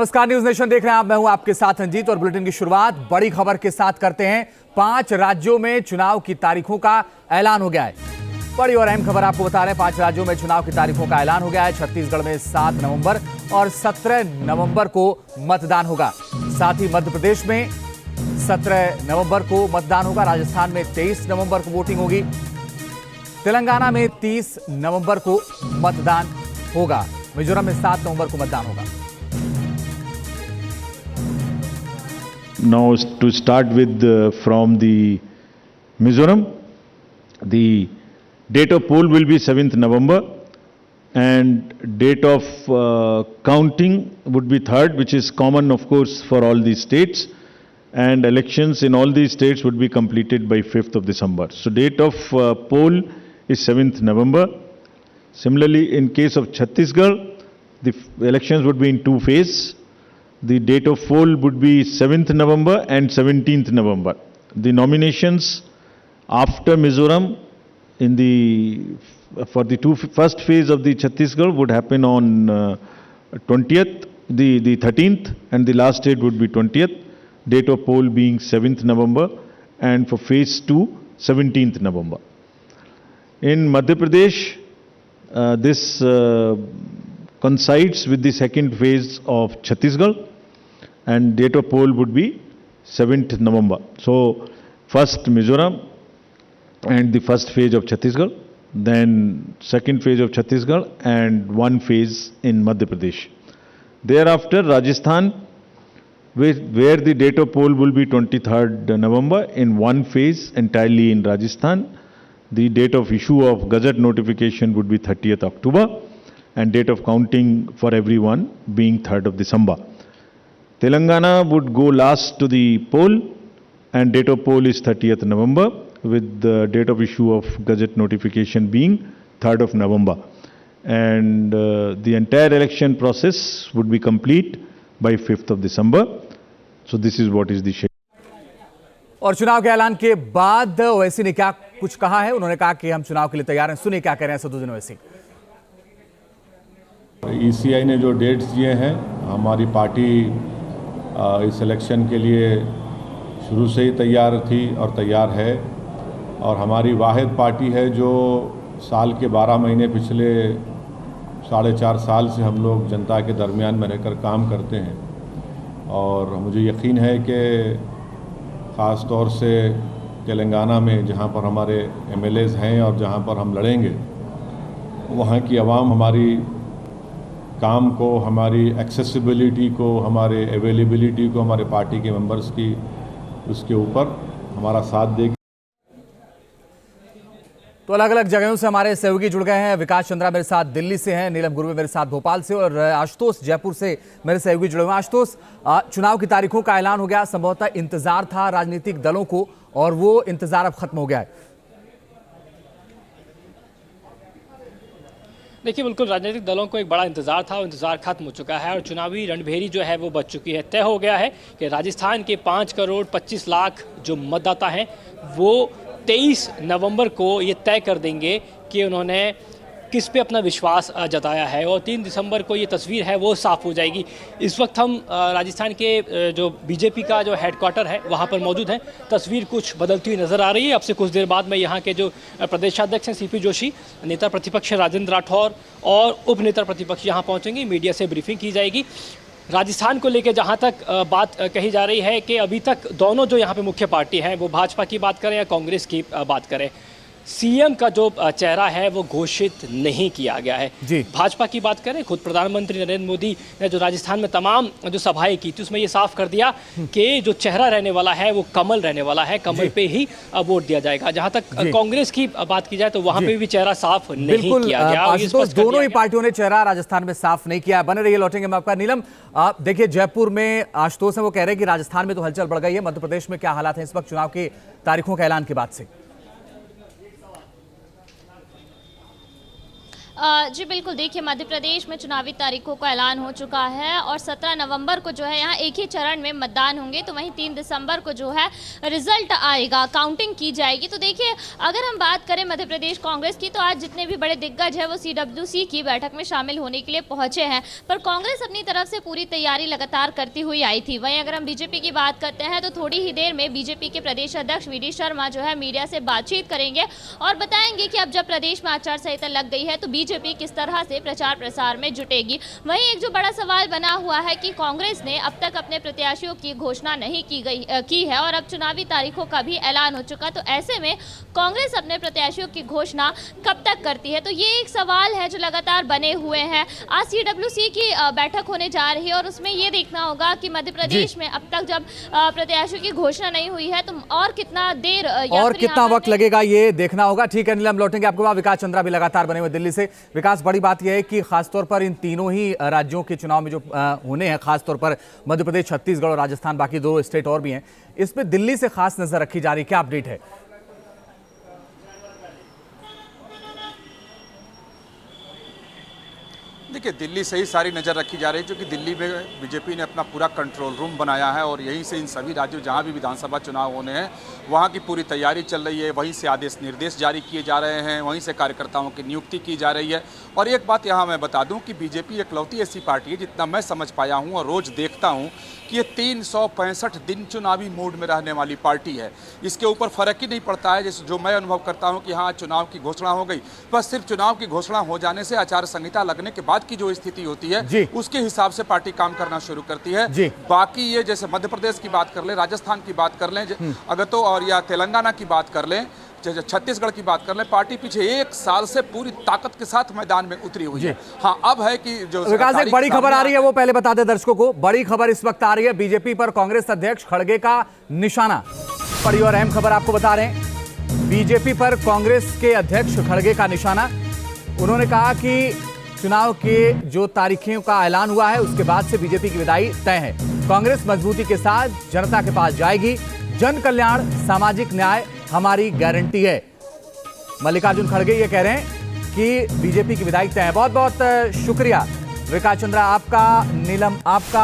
नमस्कार, news nation देख रहे हैं आप। मैं हूं आपके साथ रंजीत और बुलेटिन की शुरुआत बड़ी खबर के साथ करते हैं। 5 राज्यों में चुनाव की तारीखों का ऐलान हो गया है। बड़ी और अहम खबर आपको बता रहे हैं। 5 राज्यों में चुनाव की तारीखों का ऐलान हो गया है। छत्तीसगढ़ में 7 नवंबर और 17 नवंबर को मतदान होगा। साथ ही मध्य प्रदेश में 17 नवंबर को मतदान होगा। राजस्थान में 23 नवंबर को वोटिंग होगी। तेलंगाना में 30 नवंबर को मतदान होगा। मिजोरम में 7 नवंबर को मतदान होगा। Now to start with from the Mizoram, the date of poll will be 7th November and date of counting would be 3rd, which is common of course for all these states, and elections in all these states would be completed by 5th of December. So date of poll is 7th November. Similarly, in case of Chhattisgarh, the elections would be in 2 phases. The date of poll would be 7th November and 17th November. The nominations after Mizoram for the first phase of the Chhattisgarh would happen on 20th, the 13th, and the last date would be 20th. Date of poll being 7th November, and for phase 2, 17th November. In Madhya Pradesh, this coincides with the second phase of Chhattisgarh, and date of poll would be 7th November. So first Mizoram and the first phase of Chhattisgarh, then second phase of Chhattisgarh and one phase in Madhya Pradesh. Thereafter Rajasthan, where the date of poll will be 23rd November in one phase entirely in Rajasthan. The date of issue of Gazette notification would be 30th October and date of counting for everyone being 3rd of December. Telangana would go last to the poll and date of poll is 30th November with the date of issue of Gazette notification being 3rd of November. And the entire election process would be complete by 5th of December. So this is what is the schedule. और चुनाव के ऐलान के बाद ओवैसी ने क्या कुछ कहा है। उन्होंने कहा कि हम चुनाव के लिए तैयार हैं। सुनिए क्या कह रहे हैं सदुद्दीन ओवैसी। ईसीआई ने जो डेट्स दिए हैं, हमारी पार्टी इस इलेक्शन के लिए शुरू से ही तैयार थी और तैयार है। और हमारी वाहिद पार्टी है जो साल के 12 महीने पिछले 4.5 साल से हम लोग जनता के दरमियान में रहकर काम करते हैं। और मुझे यकीन है कि ख़ास तौर से तेलंगाना में जहां पर हमारे एमएलएज हैं और जहां पर हम लड़ेंगे, वहां की आवाम हमारी काम को, हमारी एक्सेसिबिलिटी को, हमारे अवेलेबिलिटी को, हमारे पार्टी के मेंबर्स की उसके ऊपर हमारा साथ देगी। तो अलग अलग जगहों से हमारे सहयोगी जुड़ गए हैं। विकास चंद्रा मेरे साथ दिल्ली से हैं, नीलम गुरवे मेरे साथ भोपाल से और आशुतोष जयपुर से मेरे सहयोगी जुड़े हुए हैं। आशुतोष, चुनाव की तारीखों का ऐलान हो गया। संभवतः इंतजार था राजनीतिक दलों को और वो इंतजार अब खत्म हो गया है। देखिए, बिल्कुल राजनीतिक दलों को एक बड़ा इंतजार था, वो इंतजार खत्म हो चुका है और चुनावी रणभेरी जो है वो बच चुकी है। तय हो गया है कि राजस्थान के 5 करोड़ 25 लाख जो मतदाता हैं वो 23 नवंबर को ये तय कर देंगे कि उन्होंने किस पे अपना विश्वास जताया है और 3 दिसंबर को ये तस्वीर है वो साफ हो जाएगी। इस वक्त हम राजस्थान के जो बीजेपी का जो हेडक्वार्टर है वहाँ पर मौजूद हैं। तस्वीर कुछ बदलती हुई नज़र आ रही है। अब से कुछ देर बाद में यहाँ के जो प्रदेशाध्यक्ष हैं सीपी जोशी, नेता प्रतिपक्ष राजेंद्र राठौर और उप नेता प्रतिपक्ष यहाँ पहुँचेंगे। मीडिया से ब्रीफिंग की जाएगी। राजस्थान को लेकर जहाँ तक बात कही जा रही है कि अभी तक दोनों जो यहाँ पे मुख्य पार्टी हैं वो भाजपा की बात करें या कांग्रेस की बात करें, सीएम का जो चेहरा है वो घोषित नहीं किया गया है। भाजपा की बात करें, खुद प्रधानमंत्री नरेंद्र मोदी ने जो राजस्थान में तमाम जो सभाएं की थी उसमें ये साफ कर दिया कि जो चेहरा रहने वाला है वो कमल रहने वाला है, कमल पे ही वोट दिया जाएगा। जहां तक कांग्रेस की बात की जाए तो वहां पे भी चेहरा साफ नहीं किया गया। दोनों ही पार्टियों ने चेहरा राजस्थान में साफ नहीं किया। बने रहिए, लौटेंगे हम आपका। नीलम, देखिए जयपुर में आशुतोष है वो कह रहे हैं कि राजस्थान में तो हलचल बढ़ गई है। मध्य प्रदेश में क्या हालात है इस वक्त चुनाव की तारीखों के ऐलान के बाद से? जी बिल्कुल, देखिए मध्य प्रदेश में चुनावी तारीखों का ऐलान हो चुका है और 17 नवंबर को जो है यहाँ एक ही चरण में मतदान होंगे, तो वहीं 3 दिसंबर को जो है रिजल्ट आएगा, काउंटिंग की जाएगी। तो देखिए अगर हम बात करें मध्य प्रदेश कांग्रेस की, तो आज जितने भी बड़े दिग्गज है वो CWC की बैठक में शामिल होने के लिए पहुंचे हैं, पर कांग्रेस अपनी तरफ से पूरी तैयारी लगातार करती हुई आई थी। वहीं अगर हम बीजेपी की बात करते हैं तो थोड़ी ही देर में बीजेपी के प्रदेश अध्यक्ष VD शर्मा जो है मीडिया से बातचीत करेंगे और बताएंगे कि अब जब प्रदेश में आचार संहिता लग गई है तो बीजेपी किस तरह से प्रचार प्रसार में जुटेगी। वहीं एक जो बड़ा सवाल बना हुआ है कि कांग्रेस ने अब तक अपने प्रत्याशियों की घोषणा नहीं की है और अब चुनावी तारीखों का भी ऐलान हो चुका, तो ऐसे में कांग्रेस अपने प्रत्याशियों की घोषणा कब तक करती है, तो ये एक सवाल है जो लगातार बने हुए हैं। आज CWC की बैठक होने जा रही है और उसमें ये देखना होगा कि मध्य प्रदेश में अब तक जब प्रत्याशियों की घोषणा नहीं हुई है तो और कितना देर और कितना वक्त लगेगा ये देखना होगा। ठीक है, नीलम लौटेंगे आपके पास। विकास चंद्रा भी लगातार बने हुए दिल्ली से। विकास, बड़ी बात यह है कि खासतौर पर इन तीनों ही राज्यों के चुनाव में जो होने हैं, खासतौर पर मध्य प्रदेश, छत्तीसगढ़ और राजस्थान, बाकी 2 स्टेट और भी हैं, इसमें दिल्ली से खास नजर रखी जा रही, क्या अपडेट है? देखिए, दिल्ली से ही सारी नज़र रखी जा रही है क्योंकि दिल्ली में बीजेपी ने अपना पूरा कंट्रोल रूम बनाया है और यहीं से इन सभी राज्यों जहां भी विधानसभा चुनाव होने हैं वहां की पूरी तैयारी चल रही है। वहीं से आदेश निर्देश जारी किए जा रहे हैं, वहीं से कार्यकर्ताओं की नियुक्ति की जा रही है। और एक बात यहाँ मैं बता दूँ कि बीजेपी एकलौती ऐसी पार्टी है, जितना मैं समझ पाया हूँ और रोज़ देखता हूँ, कि ये 365 दिन चुनावी मूड में रहने वाली पार्टी है। इसके ऊपर फ़र्क ही नहीं पड़ता है, जैसे जो मैं अनुभव करता हूँ कि हाँ चुनाव की घोषणा हो गई, बस सिर्फ चुनाव की घोषणा हो जाने से आचार संहिता लगने के बाद की जो स्थिति होती है उसके हिसाब से पार्टी काम करना शुरू करती है। बाकी ये जैसे मध्य प्रदेश की बात कर लें, राजस्थान की बात कर लें अगर तो, और या तेलंगाना की बात कर लें, छत्तीसगढ़ की बात कर लें, पार्टी पीछे 1 साल से पूरी ताकत के साथ मैदान में उतरी हुई है। हाँ, अब है कि जो विकास, एक बड़ी खबर आ रही है वो पहले बता दें दर्शकों को। बड़ी खबर इस वक्त आ रही है, बीजेपी पर कांग्रेस अध्यक्ष खड़गे का निशाना। बड़ी और अहम खबर आपको बता रहे हैं, बीजेपी पर कांग्रेस के अध्यक्ष खड़गे का निशाना। उन्होंने कहा कि चुनाव के जो तारीखों का ऐलान हुआ है उसके बाद से बीजेपी की विदाई तय है। कांग्रेस मजबूती के साथ जनता के पास जाएगी, जन कल्याण, सामाजिक न्याय हमारी गारंटी है। मल्लिकार्जुन खड़गे ये कह रहे हैं कि बीजेपी की विदाई तय है। बहुत बहुत शुक्रिया विकास चंद्रा आपका, नीलम आपका।